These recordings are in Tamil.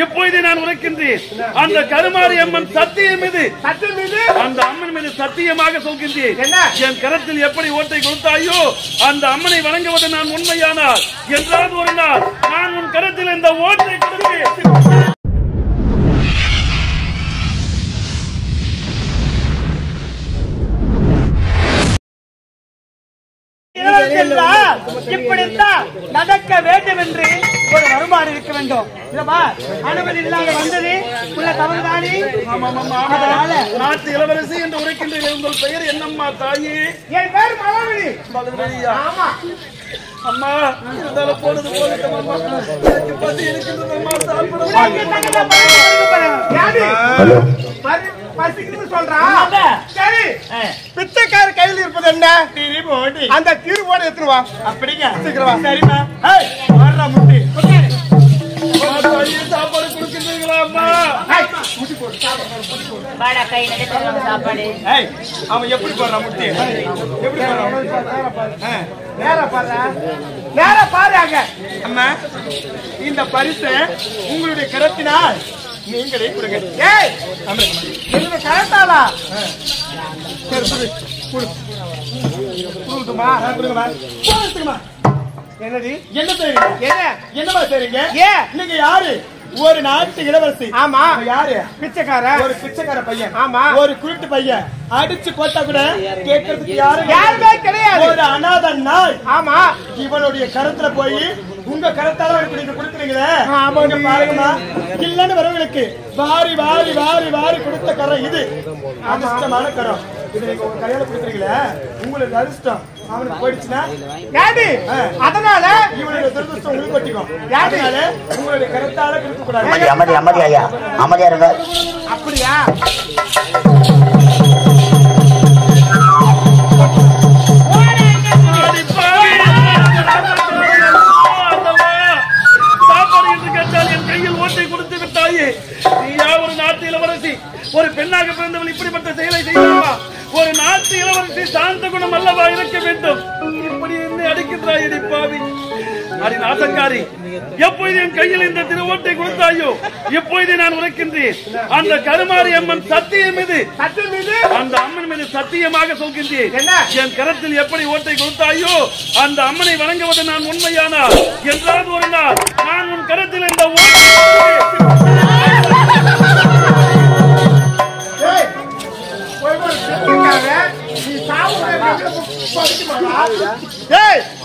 இப்பொழுது நான் உரைக்கின்றேன். அந்த கருமாரி அம்மன் சத்தியம் மீது அந்த அம்மன் மீது சத்தியமாக சொல்கின்றேன். என் கரத்தில் எப்படி ஓட்டை கொடுத்தாயோ அந்த அம்மனை வணங்குவது நான் உண்மையானால் என்றாவது ஒரு நாள் நான் உன் கரத்தில் இந்த ஓட்டை கொடுப்பேன். இப்படித்தான் நடக்க வேண்டும் என்று ஒரு வருமானம் இருக்க வேண்டும். அனுமதி இல்லாத வந்தது உள்ள தவறுதானே. நாட்டு இளவரசி என்று உரைக்கின்ற உங்கள் பெயர் என்னம்மா தாயே? என் பேர் மலர்விழி. மலர்விழியா? ஆமா அம்மா. இருந்தாலும் போனது போகட்டும் அம்மா. எனக்கு பசி இருக்கின்றது அம்மா. பிச்சைக்கார கையில் இருப்பது என்ன? அந்த திருவோடு எடுத்துருவா. அப்படிங்க சீக்கிரமா. சரிமா முட்டி சாப்பாடு கொடுக்கின்றீங்களா அம்மா? அவன் எப்படி போடுறான் முட்டி? எப்படி நேர பாரு. அம்மா இந்த பரிசு உங்களுடைய கரத்தினால் நீங்களே கொடுங்க. கரத்தாளா? என்னது? என்ன செய்றீங்க? என்னமா செய்றீங்க? நீங்க யாரு? ஒரு நாட்டு இளவரசி. ஆமா. யாரு? பிச்சைக்கார. ஒரு பிச்சைக்கார பையன். ஆமா. ஒரு குருட்டு பையன். அடிச்சு போட்டா கூட கேட்கறதுக்கு யாருமே கிடையாது. ஒரு அநாத நாள். ஆமா. இவனுடைய கரத்துல போய் உங்க கரத்தால நீங்க கொடுக்குறீங்களே. பாருங்கம்மா, இல்லன்னு வரவங்களுக்கு வாரி வாரி வாரி வாரி கொடுத்த கரம் இது. அதிர்ஷ்டமான கரம். இது நீங்க உங்க கையால கொடுக்குறீங்களே, உங்களுக்கு அதிர்ஷ்டம் அவனுக்கு போயிடுச்சுன்னா அதனால இவனுடைய துரதிர்ஷ்டம் உங்களுக்கு பட்டிக்கும். அதனால உங்களுடைய கரத்தால கொடுக்க கூடாது. அமைதி ஐயா, அமைதியா இருங்க. அப்படியா? ஒரு பெண்ணாக பிறந்தவள் இப்படிப்பட்ட செயலை செய்யலாமா? ஒரு நாட்டு இளவரசி சாந்த குணம் அல்லவா இருக்க வேண்டும். இப்படி என்னை அடிக்கின்றாய் பாவி. அடி நாசக்காரி, எப்பொழுது என் கையில் இந்த திருவோட்டை கொடுத்தாயோ இப்பொழுது நான் உரைக்கின்றேன். அந்த கருமாரி அம்மன் சத்தியம் மீது அந்த அம்மன் மீது சத்தியமாக சொல்கின்றேன். என் கரத்தில் எப்படி ஓட்டை கொடுத்தாயோ அந்த அம்மனை வணங்குவது நான் உண்மையானால் என்றாவது ஒரு நாள் நான் உன் கரத்தில் இந்த ஓட்டை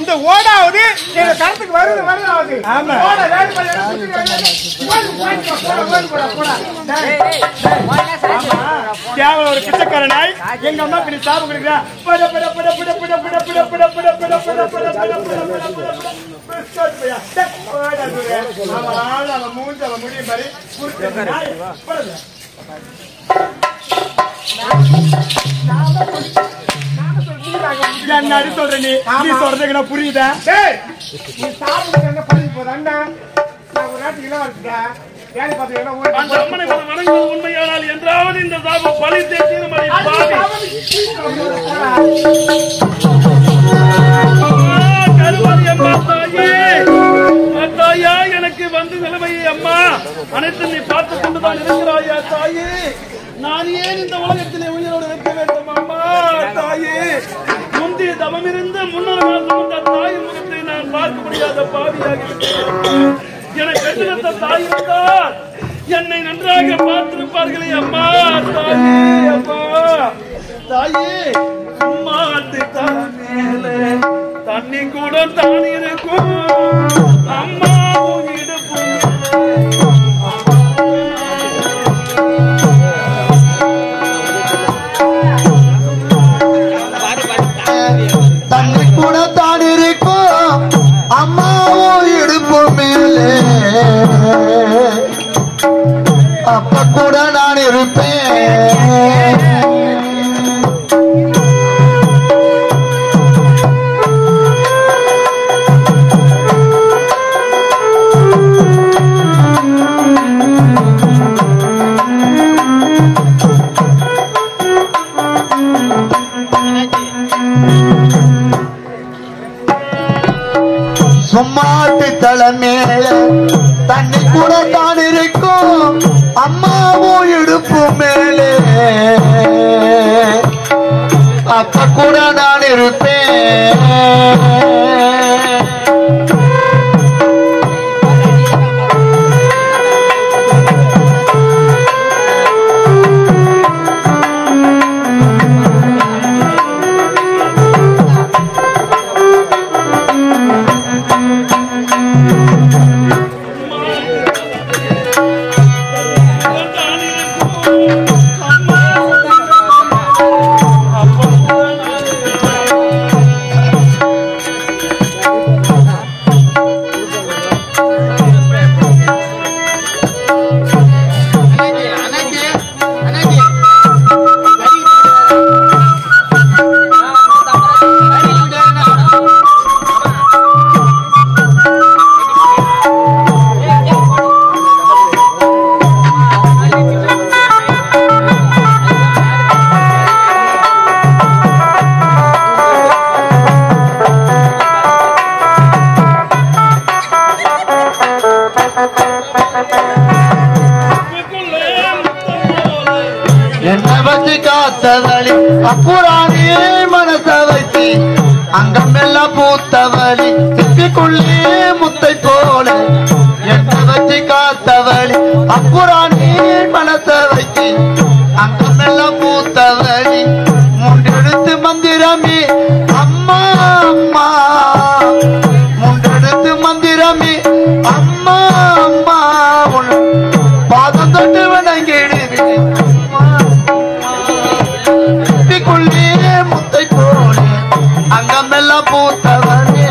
இந்த ஓடாவது எங்க கருத்துக்கு வருது வருதாவது. கேவலம் ஒரு பிச்சைக்கார நாய் எங்க அம்மா நீ சாப்பிட கொடுக்குறா. மூஞ்சி அவன் முடியும் பாரு. என்ன சொல்ற நீ சொல்றதுக்கு நான் புரியுதா? நீ சாப்பிடுங்க பழகி போதா? ஒரு நாட்டு இளவரசிடா. உண்மையானால் என்றாவது இந்த சாபம் பழித்தே தீர்மானி. கருமாரி அம்மா தாயே, எனக்கு வந்து நிலைமையை அம்மா அனைத்து நீ பார்த்துக் கொண்டுதான் இருக்கிறாயா தாயே? நான் ஏன் இந்த உலகத்திலே உயிரோடு இருக்க வேண்டும் அம்மா தாயே? முந்தைய தவம் இருந்த முன்னர் தாயின் முகத்தை நான் பார்க்க முடியாத பாவியாக இருக்கிறேன். எனக்கு பெற்றெடுத்த தாய் இருந்தால் என்னை நன்றாக பார்த்திருப்பார்களே அம்மா தாயே. அம்மா தாயே, மாட்டு மேல தண்ணி கூட தான் இருக்கும் அம்மா இடுப்பு தண்ணி கூட தான் இருக்கும் அம்மாவும் இடுப்பு மேலே. அப்ப கூட நான் இருப்பேன். சும்மாட்டு தலை மேல தண்ணி கூட தான் காத்தவழி அப்புறானே மனசை வைத்தி அங்கமெல்லாம் பூத்தவழி சிப்பிக்குள்ளே முத்தை போல என்ன வச்சு காத்தவழி அப்புறானே மனசை வைத்தி அங்கமெல்லாம் பூத்தவழி மூன்றெடுத்து மந்திரமே அம்மா அம்மா மூன்றெடுத்து மந்திரமே அம்மா அம்மா பாதம் தொட்டு வணங்கிடுவேன் முத்தை போல அங்கமெல்லாம் பூத்தவனே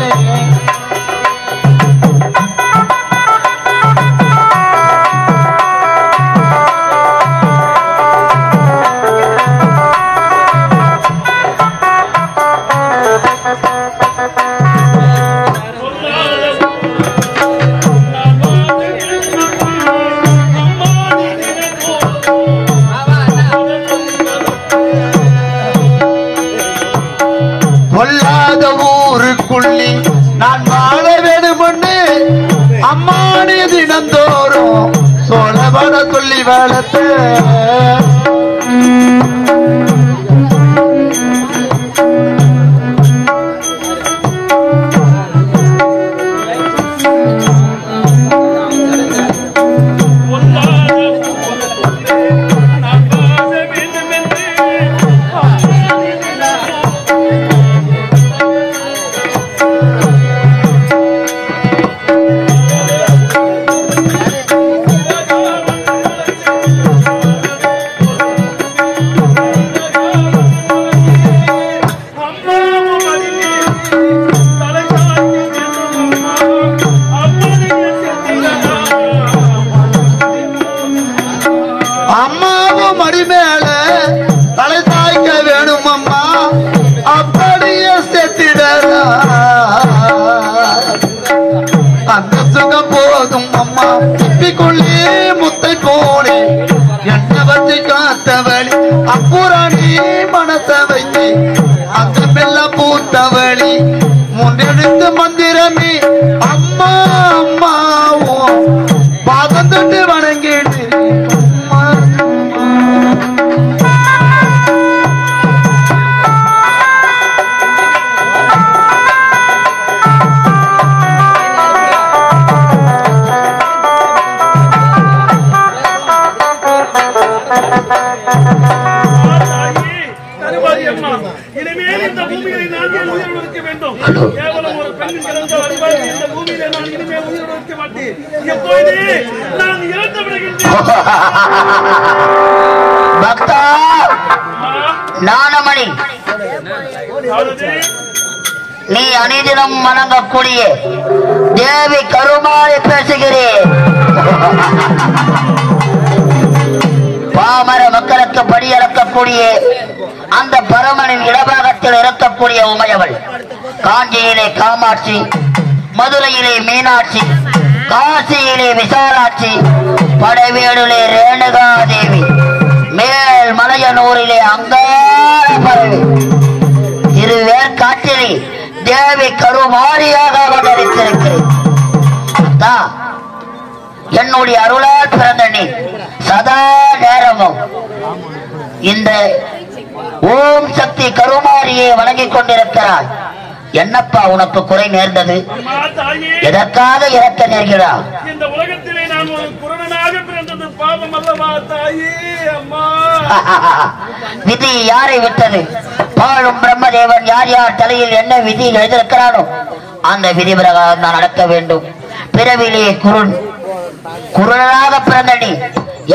பொல்லாத ஊருக்குள்ளி நான் வாழ வேணும்னு அம்மானி தினந்தோறும் சோழவட சொல்லி வளர்த்து அம்மாவும் மடி மேல தலை சாய்க்க வேணும் அம்மா அப்படியே செத்திடறா அந்த சுகம் போதும் அம்மா சிப்பிக்குள்ளே முத்தை போனே என்ன வச்சு காத்தவழி அப்புறானே மனசை வைத்து அந்த மெல்ல பூத்தவழி முன்னெடுத்து மந்திரமே அம்மா அம்மாவும் பாதம் தொட்டு வணங்கிடு இனிமேல் இந்த பூமியை நான் உயிரோடு இருக்க வேண்டும். கேவலம் ஒரு பெண்ணின் கிடந்த வழிபாடு இந்த பூமியிலே நான் இனிமேல் உயிரோடு இருக்க மாட்டேன். எப்போது நான் இறந்து விடுகின்றேன். பக்தா நாணமணி, நீ அனிதினம் வணங்கக்கூடிய தேவி கருமாறி பேசுகிறேன். பாமர மக்களுக்கு படியளக்கக்கூடிய அந்த பரமனின் இடபாகத்தில் இருக்கக்கூடிய உமையவள் காஞ்சியிலே காமாட்சி, மதுரையிலே மீனாட்சி, காசியிலே விசாலாட்சி, படைவேடுலே ரேணுகா தேவி, மேல் மலையனூரிலே அங்கார பறவை, திருவேற்காட்டிலே தேவி கருமாரியாக அவதரித்திருக்கிறேன். என்னுடைய அருளால் பிறந்த நீ சதா நேரமும் இந்த ஓம் சக்தி கருமாரியை வணங்கிக் கொண்டிருக்கிறாய். என்னப்பா உனக்கு குறை நேர்ந்தது? அம்மா தாயே, எதற்காக இறக்க நேர்கிறா? இந்த உலகத்திலே நான் ஒரு குருடனாக பிறந்தது பாவம் அல்லவா தாயே? அம்மா விதி யாரை விட்டது? பாழும் பிரம்மதேவன் யார் யார் தலையில் என்ன விதி எழுதியிருக்கிறானோ அந்த விதி பிரகாரம் நான் நடக்க வேண்டும். பிறவிலே குருடனாக பிறந்த நீ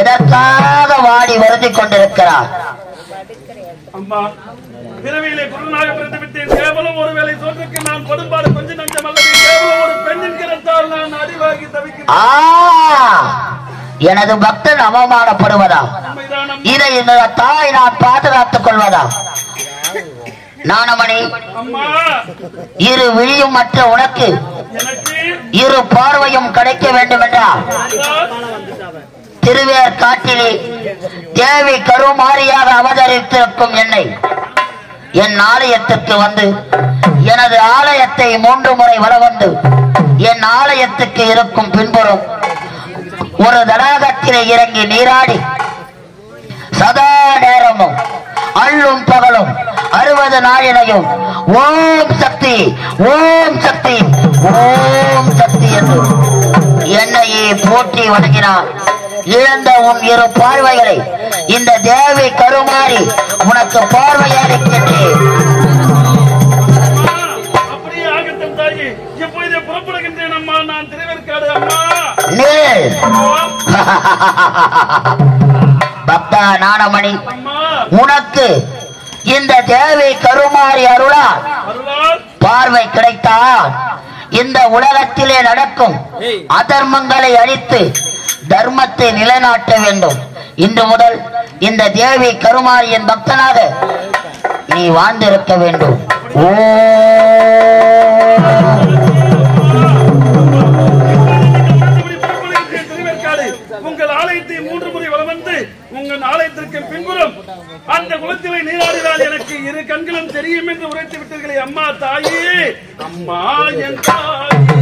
எதற்காக வாடி வருந்தி கொண்டிருக்கிறார்? அம்மா, பிறவியிலே குருடனாக பிறந்து விட்டேன். கேவலம் ஒருவேளை தோற்றுக்கு நான் கொடும்பாடு கொஞ்சம் நஞ்சம் அல்லது கேவலம் ஒரு பெண்ணின் கிரத்தால் நான் அடிவாகி தவிக்கிறேன். எனது பக்தன் அவமானப்படுவதா? இதை இந்த தாய் நான் பாதுகாத்துக் கொள்வதா? நாணமணி, இரு விழியும் மற்ற உனக்கு இரு பார்வையும் கிடைக்க வேண்டும் என்றால் திருவேர் காட்டிலே தேவி கருமாரியாக அவதரித்திருக்கும் என்னை என் ஆலயத்திற்கு வந்து எனது ஆலயத்தை 3 முறை வர வந்து என் ஆலயத்துக்கு இருக்கும் பின்புறம் ஒரு தடாகத்திலே இறங்கி நீராடி சதா நேரமும் அள்ளும் பகலும் 60 நாளினையும் ஓம் சக்தி ஓம் சக்தி ஓம் சக்தி என்று என்னையே போற்றி வணங்கினார். இழந்த உன் இரு பார்வைகளை இந்த தேவி கருமாறி உனக்கு பார்வையளிக்கின்றேன். அப்படியே ஆகட்டும் தாயே, எப்பொழுது புறப்படுகின்றேன் அம்மா. நான் திருவேற்காடு அம்மா. பக்தா நாணமணி, உனக்கு இந்த தேவி கருமாறி அருளால் பார்வை கிடைத்தால் இந்த உலகத்திலே நடக்கும் அதர்மங்களை அழித்து தர்மத்தை நிலைநாட்ட வேண்டும். இன்று முதல் இந்த தேவி கருமாரியின் பக்தனாக நீ வாழ்ந்திருக்க வேண்டும். உங்கள் ஆலயத்தை 3 முறை வலம் வந்து உங்கள் ஆலயத்திற்கு பின்புறம் அந்த குளத்திலே நீராடினால் எனக்கு இரு கண்களும் தெரியும் என்று உரைத்து விட்டீர்களே அம்மா தாயே. அம்மா என் தாயே,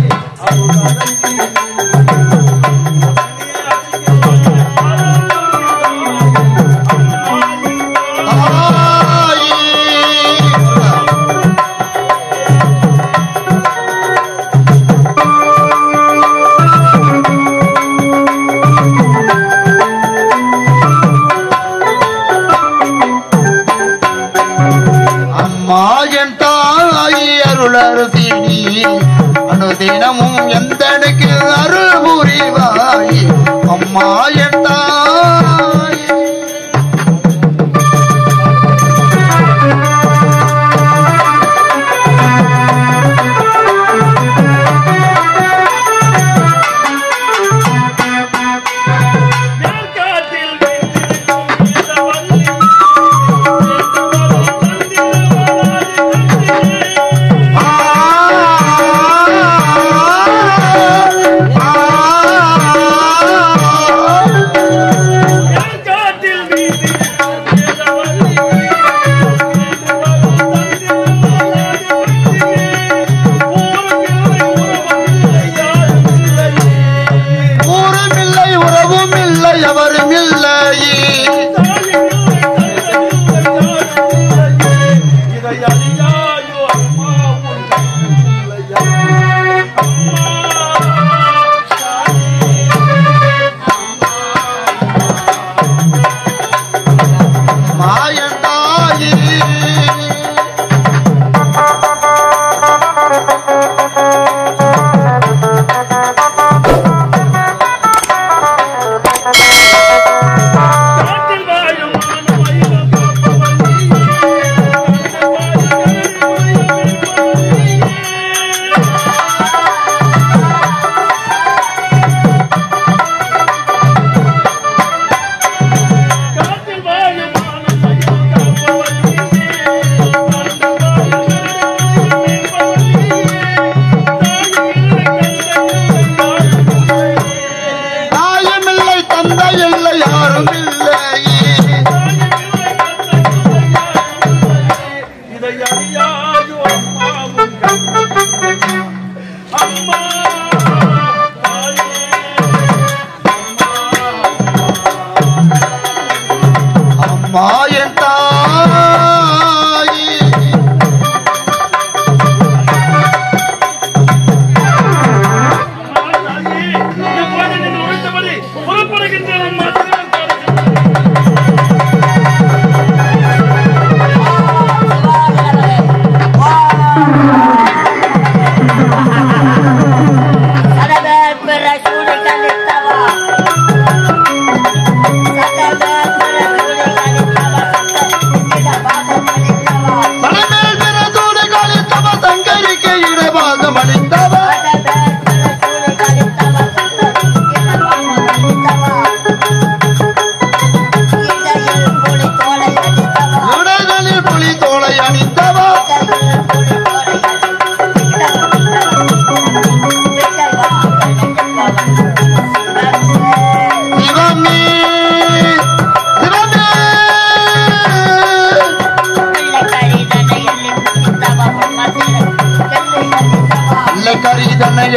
அனுதினமும் எந்தனுக்கு அருள் புரிவாய் அம்மா என் தாய்.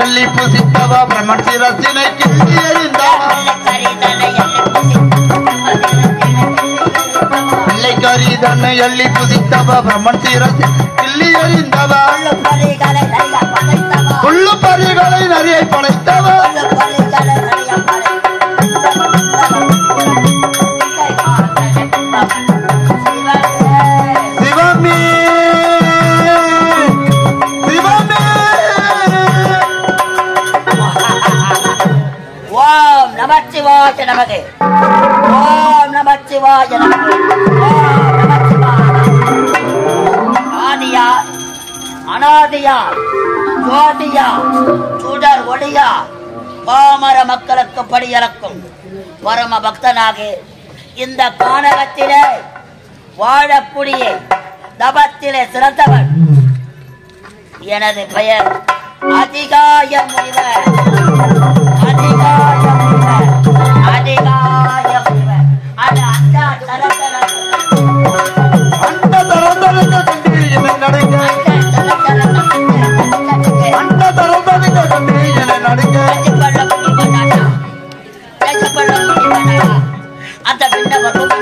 எள்ளி புசித்தவா பிரம்மன் சிரசினை கிள்ளி எறிந்தவா பிள்ளைக்காரி தன்னை எள்ளி புசித்தவா பிரம்மன் சிரசி கிள்ளி எறிந்தவா புல்லு பறிகளை நிறைய படைத்தவா சிவமே சிவமே ஓம் நமச்சிவாய நமகே ஓம் நமச்சிவாய நமகே ஓம் நமச்சிவாய ஆதியா அனாதியா ஜோதியா சுடர் ஒளியா பாமர மக்களுக்கு படியளக்கும் பரம பக்தனாக இந்த கானகத்திலே வாழக்கூடிய தபத்திலே சிறந்தவன் எனது பெயர் அதிகாய முனிவர் அதிகாய முனிவர் அதிகாய முனிவர் அது அந்த அந்த தரந்தலுக்கு கண்டு என்னை நடுங்க அந்த தரந்தலுக்கு கண்டு என்னை நடுங்க அந்த பின்னவரும்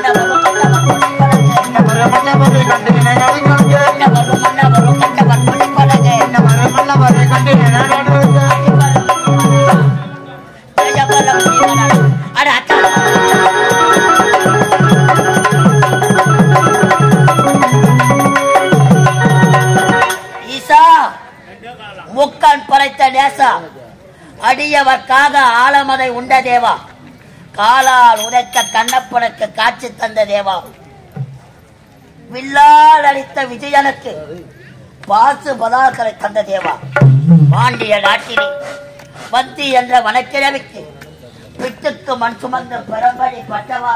மன்னவரை கண்டு என்னை நடுங்க மன்னவரும் கண்டவர் முடிப்பழக மன்னவரை கண்டு என்னை நடுங்க முக்கன் படைத்த நேசா அடியவர்க்காக ஆலமதை உண்ட தேவா காலால் உதைக்க கண்ணப்பனுக்கு காட்சி தந்த தேவா வில்லால் அளித்த விஜயனுக்கு பாசு பதார்களை தந்த தேவா பாண்டிய நாட்டிலே பந்தி என்ற வனக்கிழமைக்கு விட்டுக்கு மண் சுமந்த பரம்பரை பட்டவா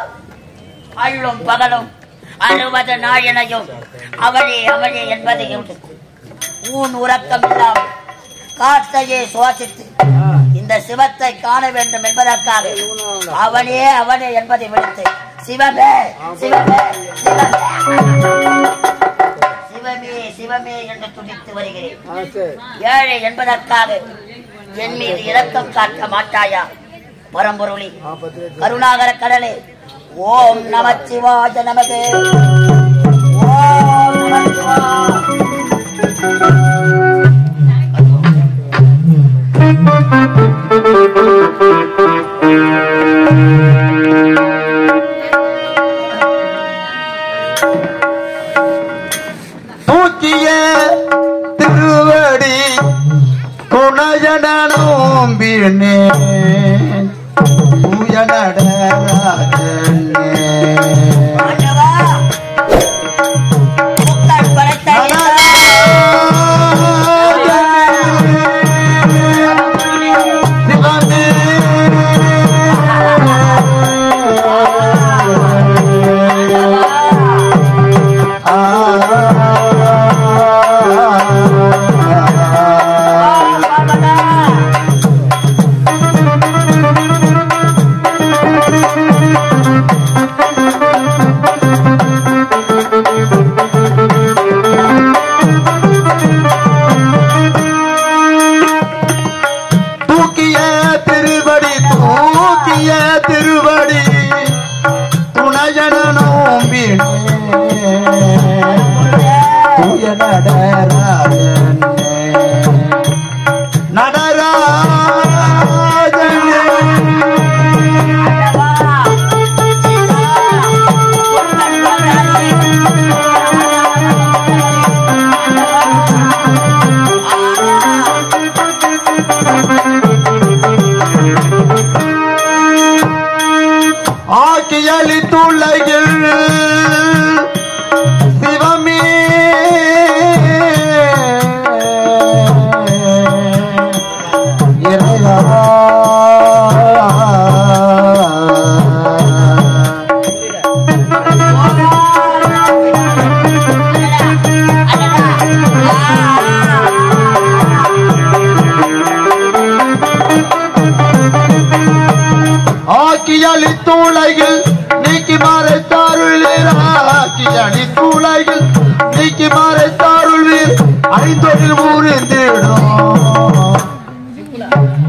அள்ளும் பகலும் 60 நாளினையும் அவளே அவளே என்பதையும் ஊன் உறக்கம் இல்லாமல் காற்றையே சுவாசித்து இந்த சிவத்தை காண வேண்டும் என்பதற்காக அவனே அவனே என்பதை விடுத்து சிவமே சிவமே சிவமே சிவமே சிவமே என்று துடித்து வருகிறேன். ஏழை என்பதற்காக என் மீது இரக்கம் காட்ட மாட்டாயா பரம்பொருளி கருணாகர கடலே. ஓம் நமச்சிவாய நமகே ஓம் நமச்சிவாய. தூக்கிய திருவடி குணஜனோம்பினே பூய நடராஜனே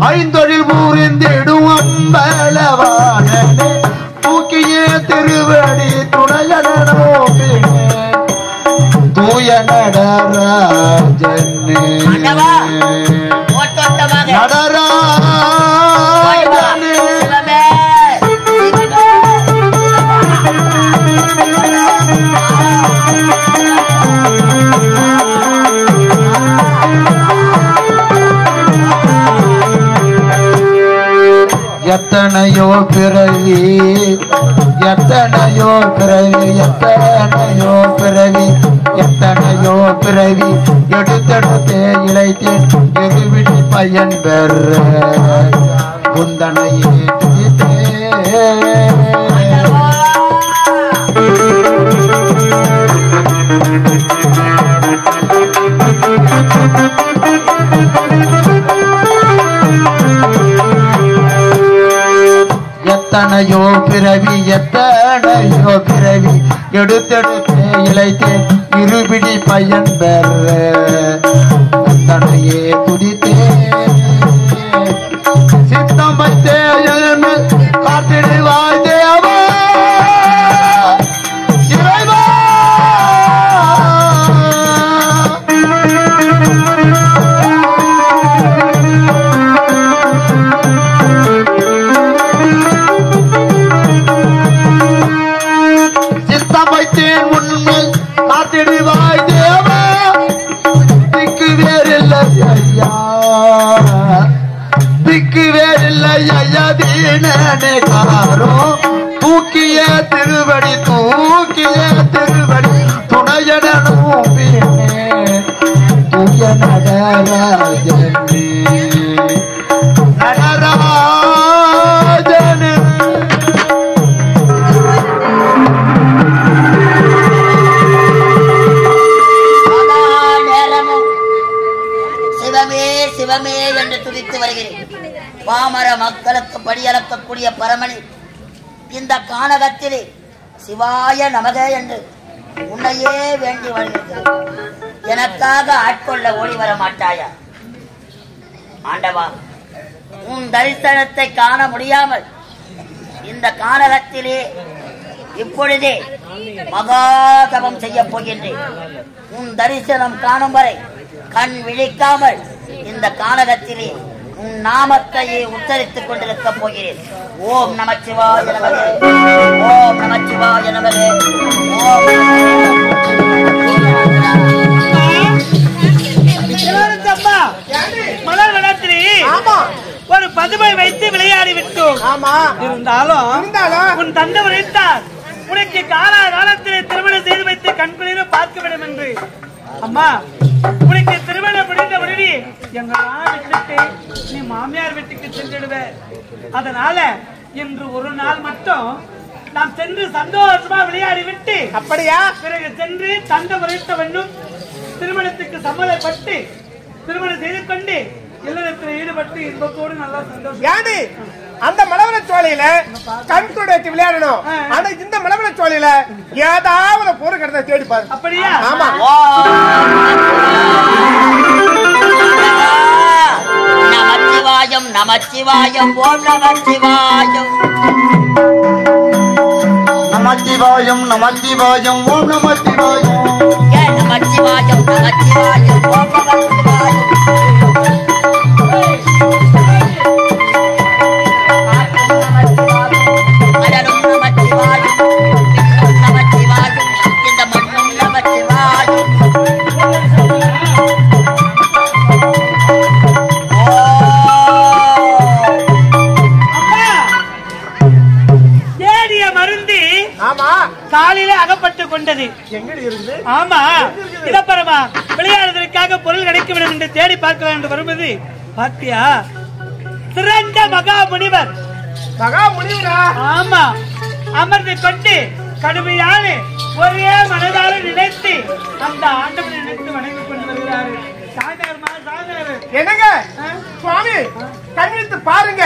ஐந்தொழில் புரிந்திடும் அம்பலவானே தூக்கிய திருவடி துணையனோமே தூய நடராஜனே நடராஜனே எத்தனையோ பிறவி எத்தனையோ பிறவி எத்தனையோ பிறவி எத்தனையோ பிறவி எடுத்தெடுத்தே இழைத்தேன் எருவிடி பயன் பெற குந்தனையே துதித்தே எத்தனையோ பிறவி எத்தனையோ பிறவி எடுத்தெடுத்தே இழைத்தேன் இருபிடி பயன் பெற தன்னையே துதித்தே சித்தம் வைத்தே காத்திடுவாய் தேவா இறைவா வைத்தேன் உண்மை காத்திடுவாய் தேவா திக்கு வேறில்லை ஐயா திக்கு வேறில்லை ஐயா தீனே காரோ தூக்கிய திருவடி துணையனும் வீணே தூய நடராஜனே நடராஜனே சிவமே என்று துதித்து வருகிறேன். பாமர மக்களுக்கு படியளக்கக்கூடிய பரமணி இந்த கானகத்திலே சிவாய நமக என்று உன்னையே வேண்டி வருகிறேன். எனக்காக ஆட்கொள்ள ஓடி வர மாட்டாயா ஆண்டவா? உன் தரிசனத்தை காண முடியாமல் இந்த கானகத்திலே இப்பொழுதே மகாதபம் செய்ய போகின்றேன். உன் தரிசனம் காணும் வரை கண் விழிக்காமல் இந்த கானகத்திலே உன் நாமத்தையே உச்சரித்துக் கொண்டிருக்க போகிறேன். ஓம் நமச்சிவாய நமகே, ஓம் நமச்சிவாய நமகே, ஓம் மலர் வனத்திலே ஒரு பதுமை வைத்து விளையாடி விட்டோம். இருந்தாலும் உன் தந்தை உரைத்தார் உனக்கு காலத்திலே திருமணம் செய்து வைத்து கண்குளிர பார்க்க வேண்டும் என்று. அம்மா, உனக்கு திருமணம் முடிந்த உடனே எங்கெல்லாம் விட்டுட்டு நீ மாமியார் வீட்டுக்கு சென்றுடுவ. அதனால இன்று ஒரு நாள் மட்டும் நாம் சென்று சந்தோஷமா விளையாடி விட்டு அப்படியா பிறகு சென்று தந்தை உரைத்த வேண்டும் திருமணத்துக்கு சம்மதப்பட்டு திருமணம் செய்து கொண்டு இல்லறத்தில் ஈடுபட்டு இன்பத்தோடு நல்லா சந்தோஷம். அந்த மலவர சோலையில கண்கூட வச்சு விளையாடணும். ஆனா இந்த மலவர சோலையில ஏதாவது பொருள் கடத்த தேடி பாரு. அப்படியா? ஆமா. நமச்சிவாயம் நமச்சிவாயம் ஓம் நமச்சிவாயம் நமச்சிவாயம் நமச்சிவாயம் ஓம் நமச்சிவாயம் நமச்சிவாயம் நமச்சிவாயம் ஓம் நமச்சிவாயம். காலிலே அகப்பட்டு கொண்டது. ஆமா, இடப்பரமா விளையாடுவதற்காக பொருள் கிடைக்க வேண்டும் என்று தேடி பார்க்கலாம் என்று வருவது பாத்தியா? சிறந்த மகாமுனிவர். மகாமுனிவரா? ஆமா, அமர்ந்து கொண்டு கடுமையான ஒரே மனதால நினைத்து அந்த ஆண்டவனை நினைத்து வணங்கி கொண்டு வருகிறாரு. என்னங்க சுவாமி, கண்ணிட்டு பாருங்க,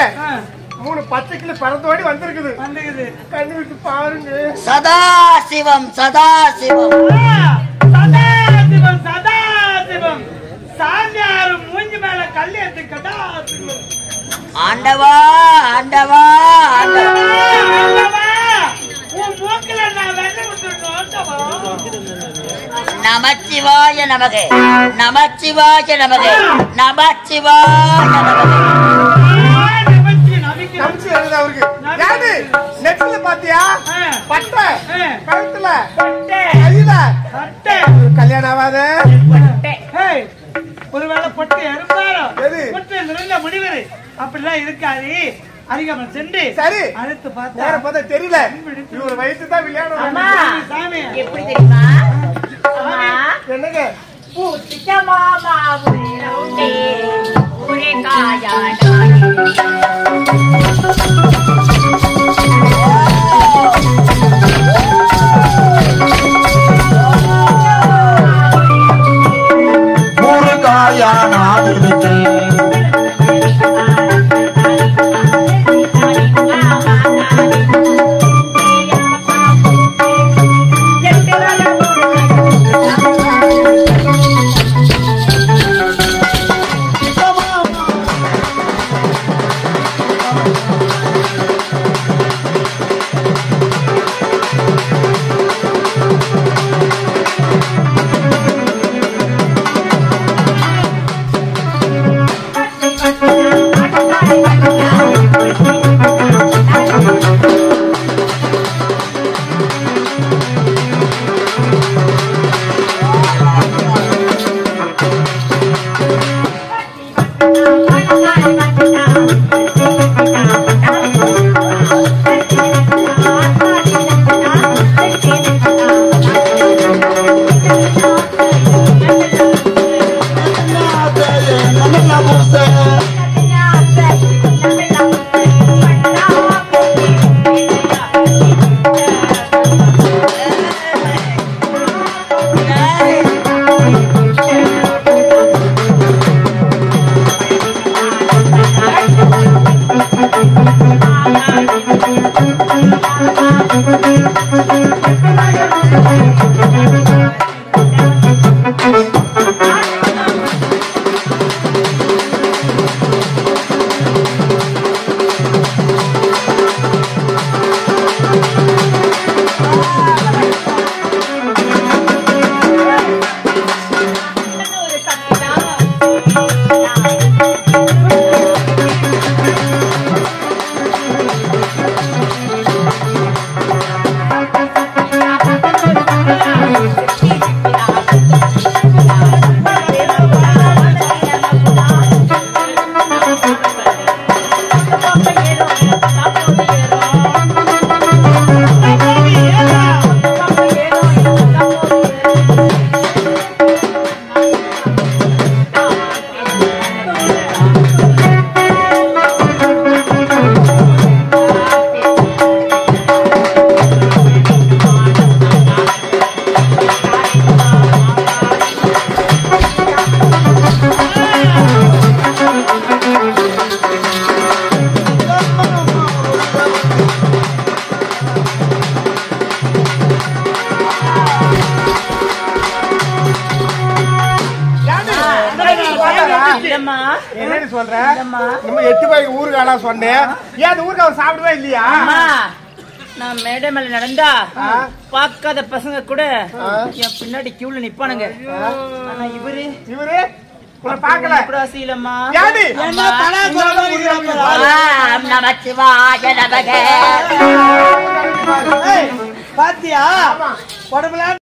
3 பச்சை கிளி பறந்தோடி வந்திருக்குது. கண்ணிட்டு பாருங்க. சதாசிவம் சதாசிவம் சதாசிவம் சதாசிவம். சாமியாரும் மூஞ்சி மேல கல்யாணத்து கட்டா ஆண்டவா ஆண்டவா ஆண்டவா உன் மூக்குல நான் வெண்ண விட்டுறேன். நமச்சிவாய நமக நமச்சிவாய நமக நமச்சிவாய நமக. நம்பிச்சு எழுது அவருக்கு. யாரு நெட்ல பாத்தியா? பட்டை கழுத்துல கையில கல்யாணம் ஆகாத ஒருவேளை பொட்டு எறும்பாரோ பொட்டு நிறைந்த முடிவு அப்படிலாம் இருக்காது. அதிகமா சென்று சரி அடுத்து பார்த்தா தெரியல இவர் வயசு தான் விளையாடும். சாமி எப்படி தெரியுமா? என்னங்க மாமா என்னன்னு சொல்ற? நம்ம 8 ரூபாய்க்கு ஊறுகாடா சொன்னேன். ஏன் அந்த ஊறுகாய் சாப்பிடவே இல்லையா? நான் மேடை மேல நடந்தா பாக்காத பசங்க கூட என் பின்னாடி கியூல நிப்பானுங்க. ஆனா இவரு உன்னை பார்க்கல கூட அசிலம்மா. யாரு? நமச்சிவாய நமக. பாத்தியா? உடம்புல